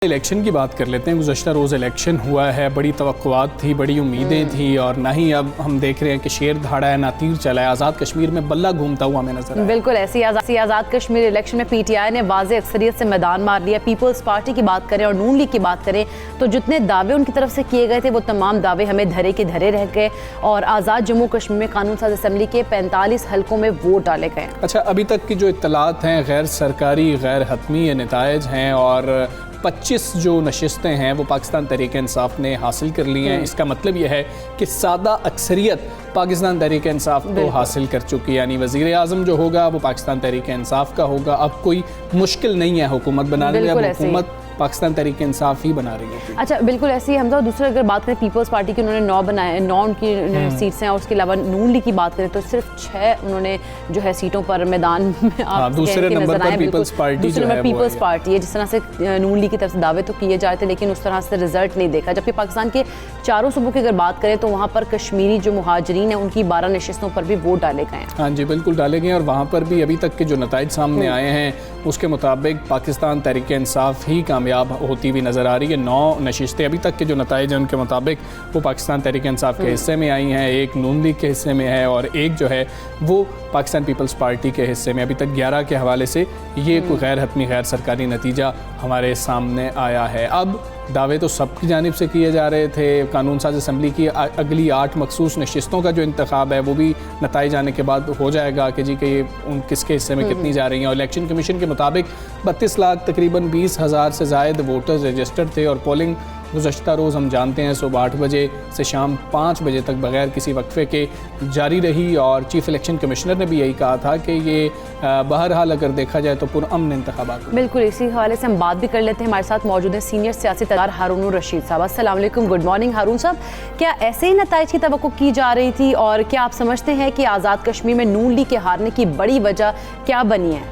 Election की बात कर लेते हैं। गुज़श्ता रोज़ इलेक्शन हुआ है, बड़ी तवक्कुआत थी, बड़ी उम्मीदें थी और ना ही अब हम देख रहे हैं कि शेर धाड़ा है ना तीर चला है। आज़ाद कश्मीर में बल्ला घूमता हुआ हमें नजर आया। बिल्कुल ऐसी आज़ाद कश्मीर इलेक्शन में पीटीआई ने वाज़े अक्सरियत से मैदान मार लिया। पीपल्स पार्टी की बात करें और नून लीग की बात करें तो जितने दावे उनकी तरफ से किए गए थे वो तमाम दावे हमें धरे के धरे रह गए और आज़ाद जम्मू कश्मीर में कानून साज असम्बली के 45 हल्कों में वोट डाले गए। अच्छा, अभी तक की जो इत्तलात हैं गैर सरकारी गैर हतमी ये नताइज हैं और 25 जो नशिस्तें हैं वो पाकिस्तान तहरीक इंसाफ ने हासिल कर ली हैं। इसका मतलब यह है कि सादा अक्सरियत पाकिस्तान तहरीक इंसाफ को हासिल कर चुकी है, यानी वज़ीर आज़म जो होगा वो पाकिस्तान तहरीक इंसाफ का होगा। अब कोई मुश्किल नहीं है हुकूमत बनाने में, अब हुकूमत पाकिस्तान तहरीक इंसाफ ही बना रही है। अच्छा, बिल्कुल ऐसे ही हम तो दूसरे अगर बात करें पीपल्स पार्टी की, उन्होंने 9 बनाए, 9 उनकी सीट्स हैं और उसके अलावा नून लीग की बात करें तो सिर्फ 6 उन्होंने जो है सीटों पर मैदान में दूसरे नंबर पर पीपल्स पार्टी जो है पीपल्स पार्टी है। जिस तरह से नून लीग की तरफ से दावे तो किए जाते थे लेकिन उस तरह से रिजल्ट नहीं देखा। जबकि पाकिस्तान के चारों सूबों की अगर बात करें तो वहाँ पर कश्मीरी जो मुहाजिरीन है उनकी 12 नशिस्तों पर भी वोट डाले गए हैं। हाँ जी, बिल्कुल डाले गए और वहाँ पर भी अभी तक के जो नताइज सामने आए हैं उसके मुताबिक पाकिस्तान तहरीक इंसाफ ही कामयाब होती हुई नज़र आ रही है। 9 नशिस्तें अभी तक के जो नताइज हैं उनके मुताबिक वो पाकिस्तान तहरीक इंसाफ के हिस्से में आई हैं, एक नून लीग के हिस्से में है और एक जो है वो पाकिस्तान पीपल्स पार्टी के हिस्से में। अभी तक 11 के हवाले से ये कोई गैर हतमी गैर सरकारी नतीजा हमारे सामने आया है। अब दावे तो सबकी जानिब से किए जा रहे थे। कानून साज असम्बली की अगली 8 मखसूस नशिस्तों का जो इंतखाब है वो भी नताइज आने के बाद हो जाएगा कि जी कि उन किसके हिस्से में कितनी जा रही हैं। और इलेक्शन कमीशन के मुताबिक 32 लाख तकरीबन 20,000 से ज़ायद वोटर्स रजिस्टर्ड थे और पोलिंग गुज़श्ता रोज़ हम जानते हैं सुबह 8 बजे से शाम 5 बजे तक बगैर किसी वक्फे के जारी रही। और चीफ इलेक्शन कमिश्नर ने भी यही कहा था कि ये बहरहाल अगर देखा जाए तो पुरअमन इंतखाबात। बिल्कुल, इसी हवाले से हम बात भी कर लेते हैं। हमारे साथ मौजूद हैं सीनियर सियासी तदार हारून रशीद साहब। अस्सलाम वालेकुम, गुड मॉर्निंग हारून साहब। क्या ऐसे ही नताइज की तवक्को की जा रही थी और क्या आप समझते हैं कि आज़ाद कश्मीर में नून लीग के हारने की बड़ी वजह क्या बनी है?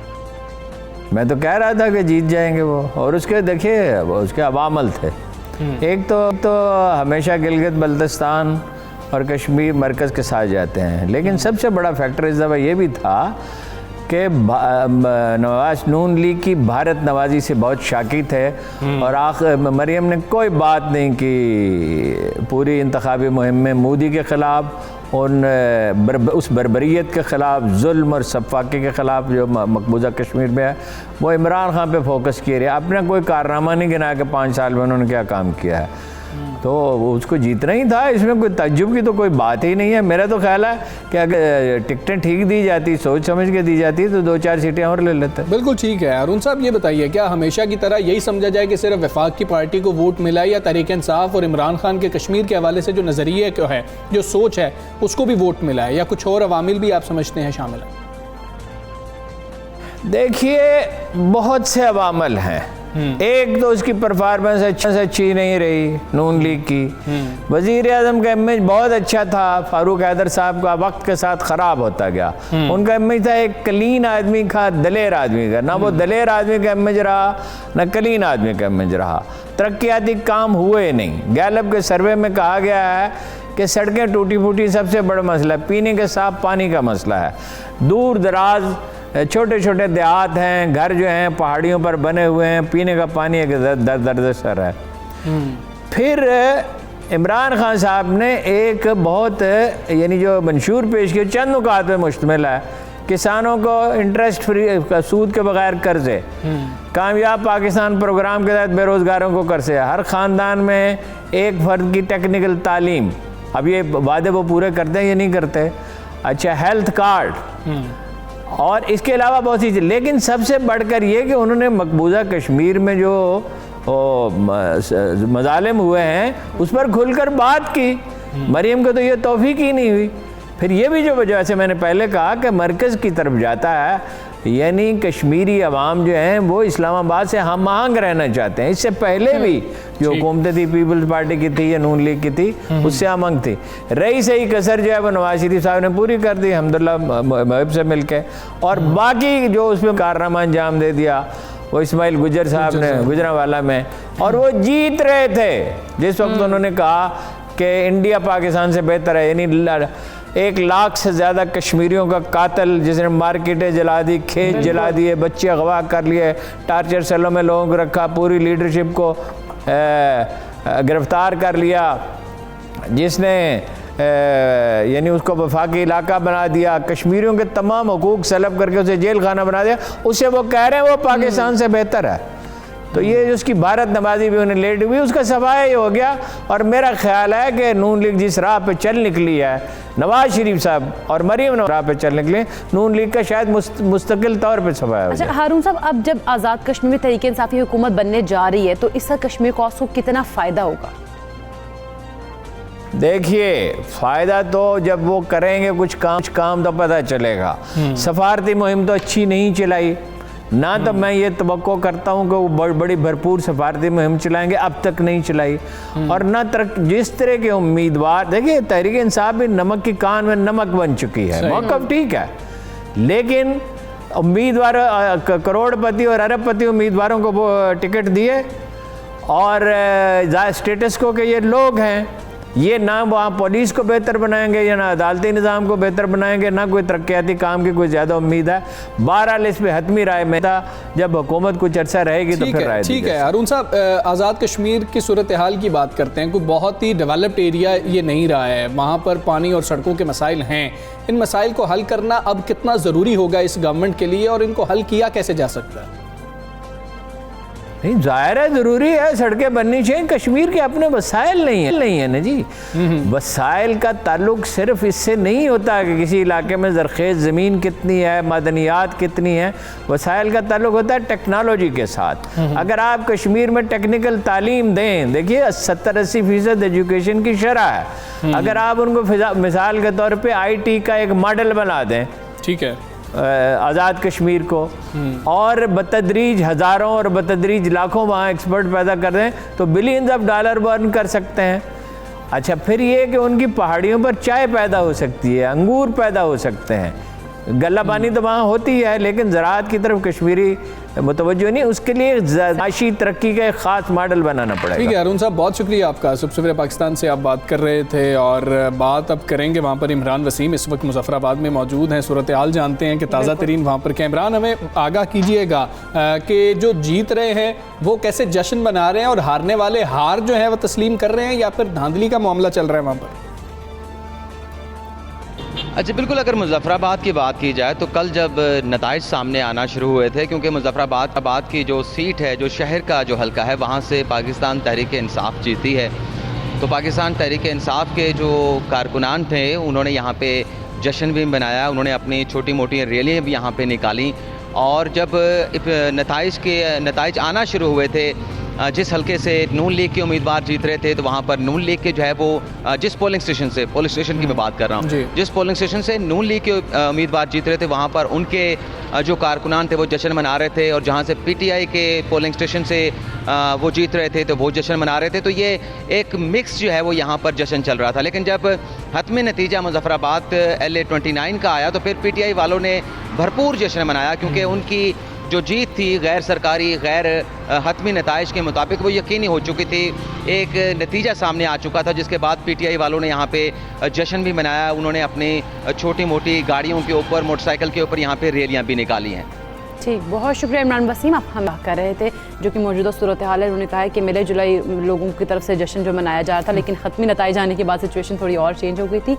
मैं तो कह रहा था कि जीत जाएंगे वो, और उसके देखिए उसके अवामल थे। एक तो हमेशा गिलगित बल्तिस्तान और कश्मीर मरकज़ के साथ जाते हैं, लेकिन सबसे बड़ा फैक्टर इस दफ़ा ये भी था कि नवाज नून लीग की भारत नवाजी से बहुत शाकी थे और आखिर मरियम ने कोई बात नहीं की पूरी इंतखाबी मुहिम में मोदी के ख़िलाफ़, उस बर्बरियत के ख़िलाफ़, जुल्म और सफाके के ख़िलाफ़ जो मकबूजा कश्मीर में है वो इमरान खान पे फोकस किए रहे। अपना कोई कारनामा नहीं गिना कि 5 साल में उन्होंने क्या काम किया है, तो उसको जीतना ही था। इसमें कोई तज्जुब की तो कोई बात ही नहीं है। मेरा तो ख्याल है कि अगर टिकटें ठीक दी जाती, सोच समझ के दी जाती तो 2-4 सीटें और ले लेते। बिल्कुल ठीक है। अरुण साहब ये बताइए, क्या हमेशा की तरह यही समझा जाए कि सिर्फ वफाक की पार्टी को वोट मिला या तहरीक इंसाफ और इमरान खान के कश्मीर के हवाले से जो नज़रिए क्या है, जो सोच है उसको भी वोट मिला है, या कुछ और अवामिल भी आप समझते हैं शामिल है? देखिए, बहुत से अवामल हैं। एक तो उसकी परफॉर्मेंस अच्छी नहीं रही नून लीग की। वजीर आज़म का इमेज बहुत अच्छा था, फारूक हैदर साहब का वक्त के साथ ख़राब होता गया। उनका इमेज था एक कलीन आदमी का, दलेर आदमी का। ना वो दलेर आदमी का इमेज रहा ना कलीन आदमी का इमेज रहा। तरक्याती काम हुए नहीं। गैलप के सर्वे में कहा गया है कि सड़कें टूटी फूटी सबसे बड़ा मसला है, पीने के साफ पानी का मसला है। दूर दराज छोटे छोटे देहात हैं, घर जो हैं पहाड़ियों पर बने हुए हैं, पीने का पानी एक दर्द सर है। फिर इमरान खान साहब ने एक बहुत यानी जो मंशूर पेश किया चंद नुकात पे मुश्तमिल है। किसानों को इंटरेस्ट फ्री सूद के बगैर कर्जे, कामयाब पाकिस्तान प्रोग्राम के तहत बेरोज़गारों को कर्जे, हर ख़ानदान में एक फ़र्द की टेक्निकल तालीम। अब ये वादे वो पूरे करते हैं या नहीं करते? अच्छा, हेल्थ कार्ड और इसके अलावा बहुत सी चीज़। लेकिन सबसे बढ़कर ये कि उन्होंने मकबूजा कश्मीर में जो मज़ालिम हुए हैं उस पर खुलकर बात की। मरियम को तो ये तौफीक ही नहीं हुई। फिर ये भी जो वजह से मैंने पहले कहा कि मरकज़ की तरफ जाता है, यानी कश्मीरी अवाम जो हैं वो इस्लामाबाद से हम आहंग रहना चाहते हैं। इससे पहले भी जो हुकूमतें थी पीपल्स पार्टी की थी या नून लीग की थी उससे हमंग थी। रही सही कसर जो है वो नवाज शरीफ साहब ने पूरी कर दी अल्हम्दुलिल्लाह महब से मिलकर, और बाकी जो उसमें कारनामा अंजाम दे दिया वो इस्माइल गुजर साहब ने गुजरांवाला में, और वो जीत रहे थे जिस वक्त उन्होंने कहा कि इंडिया पाकिस्तान से बेहतर है। यानी 1 लाख से ज़्यादा कश्मीरियों का कातिल, जिसने मार्केटें जला दी, खेत जला दिए, बच्चे अगवा कर लिए, टार्चर सेलों में लोगों को रखा, पूरी लीडरशिप को गिरफ्तार कर लिया, जिसने यानी उसको वफाकी इलाका बना दिया, कश्मीरियों के तमाम हुकूक सलब करके उसे जेल खाना बना दिया, उसे वो कह रहे हैं वो पाकिस्तान से बेहतर है। तो ये उसकी भारत नवाजी भी उन्हें लेट हुई, उसका सफाया ही हो गया। और मेरा ख्याल है कि नून लीग जिस राह पे चल निकली है, नवाज शरीफ साहब और मरीम नवाज राह पे चल निकले, नून लीग का शायद मुस्तकिल तौर पे सफाया हो अच्छा जाए। हारून साहब, अब जब आज़ाद कश्मीर में तहरीक इंसाफी हुकूमत बनने जा रही है तो इसका कश्मीर कॉस को कितना फ़ायदा होगा? देखिए, फ़ायदा तो जब वो करेंगे कुछ काम तो पता चलेगा। सफारती मुहिम तो अच्छी नहीं चलाई ना, तो मैं ये तवक्को करता हूँ कि वो बड़ी भरपूर सफारती मुहिम चलाएंगे, अब तक नहीं चलाई। और ना जिस तरह के उम्मीदवार, देखिए तहरीक इंसाफ भी नमक की कान में नमक बन चुकी है, मौक़िफ़ ठीक है, लेकिन उम्मीदवार करोड़पति और अरबपति उम्मीदवारों को वो टिकट दिए, और स्टेटस को के ये लोग हैं, ये ना वहाँ पुलिस को बेहतर बनाएंगे, या ना अदालती निज़ाम को बेहतर बनाएंगे, ना कोई तरक्याती काम की कोई ज़्यादा उम्मीद है। बहरहाल इस पर हतमी राय में था, जब हुकूमत कुछ अर्सा रहेगी तो फिर राय। ठीक है हारून साहब, आज़ाद कश्मीर की सूरत हाल की बात करते हैं। कोई बहुत ही डेवलप्ड एरिया ये नहीं रहा है, वहाँ पर पानी और सड़कों के मसाइल हैं। इन मसाइल को हल करना अब कितना ज़रूरी होगा इस गवर्नमेंट के लिए, और इनको हल किया कैसे जा सकता है? नहीं, ज़ाहिर है ज़रूरी है, सड़कें बननी चाहिए। कश्मीर के अपने वसाइल नहीं है ना जी। वसाइल का ताल्लुक सिर्फ इससे नहीं होता कि किसी इलाके में ज़रख़ेज़ ज़मीन कितनी है, मादनियात कितनी है। वसाइल का ताल्लुक होता है टेक्नोलॉजी के साथ। अगर आप कश्मीर में टेक्निकल तालीम दें, देखिए 70-80% एजुकेशन की शरह है, अगर आप उनको मिसाल के तौर पर IT का एक मॉडल बना दें, ठीक है, आज़ाद कश्मीर को, और बतदरीज हज़ारों और बतदरीज लाखों वहाँ एक्सपर्ट पैदा कर दें, तो बिलियंस ऑफ डॉलर बर्न कर सकते हैं। अच्छा, फिर ये कि उनकी पहाड़ियों पर चाय पैदा हो सकती है, अंगूर पैदा हो सकते हैं, गल्ला पानी तो वहाँ होती है, लेकिन ज़राअत की तरफ कश्मीरी मुतवज्जो नहीं, उसके लिए माशी तरक्की का एक ख़ास मॉडल बनाना पड़ेगा। ठीक है हारून साहब, बहुत शुक्रिया आपका। सबसे पाकिस्तान से आप बात कर रहे थे, और बात अब करेंगे वहाँ पर इमरान वसीम इस वक्त मुजफ्फराबाद में मौजूद हैं, सूरत हाल जानते हैं कि ताज़ा तरीन वहाँ पर क्या। इमरान, हमें आगाह कीजिएगा कि जो जीत रहे हैं वो कैसे जश्न मना रहे हैं, और हारने वाले हार जो है वो तस्लीम कर रहे हैं, या फिर धांधली का मामला चल रहा है वहाँ पर? अच्छा, बिल्कुल, अगर मुज़फ्फराबाद की बात की जाए तो कल जब नताइज सामने आना शुरू हुए थे, क्योंकि मुज़फ्फराबाद की जो सीट है, जो शहर का जो हल्का है, वहाँ से पाकिस्तान तहरीक इंसाफ जीती है। तो पाकिस्तान तहरीक इंसाफ के जो कारकुनान थे, उन्होंने यहाँ पे जश्न भी मनाया, उन्होंने अपनी छोटी मोटी रैलियाँ भी यहाँ पे निकाली। और जब नताइज आना शुरू हुए थे, जिस हल्के से नून लीग के उम्मीदवार जीत रहे थे, तो वहाँ पर नून लीग के जो है वो जिस पोलिंग स्टेशन की मैं बात कर रहा हूँ, जिस पोलिंग स्टेशन से नून लीग के उम्मीदवार जीत रहे थे, वहाँ पर उनके जो कारकुनान थे वो जश्न मना रहे थे, और जहाँ से PTI के पोलिंग स्टेशन से वो जीत रहे थे तो वो जश्न मना रहे थे। तो ये एक मिक्स जो है वो यहाँ पर जश्न चल रहा था। लेकिन जब हतमी नतीजा मुज़फ्फराबाद LA 29 का आया, तो फिर PTI वालों ने भरपूर जश्न मनाया, क्योंकि उनकी जो जीत थी गैर सरकारी, गैर हतमी नताइज के मुताबिक वो यकीनी हो चुकी थी। एक नतीजा सामने आ चुका था, जिसके बाद PTI वालों ने यहाँ पे जश्न भी मनाया। उन्होंने अपनी छोटी मोटी गाड़ियों के ऊपर, मोटरसाइकिल के ऊपर यहाँ पे रैलियाँ भी निकाली हैं। ठीक, बहुत शुक्रिया इमरान वसीम, आप हम कर रहे थे जो कि मौजूदा सूरत हाल है। उन्होंने कहा है कि मिले जुलाई लोगों की तरफ से जश्न जो मनाया जा रहा था, लेकिन ख़त्मी नताइज आने के बाद सिचुएशन थोड़ी और चेंज हो गई थी।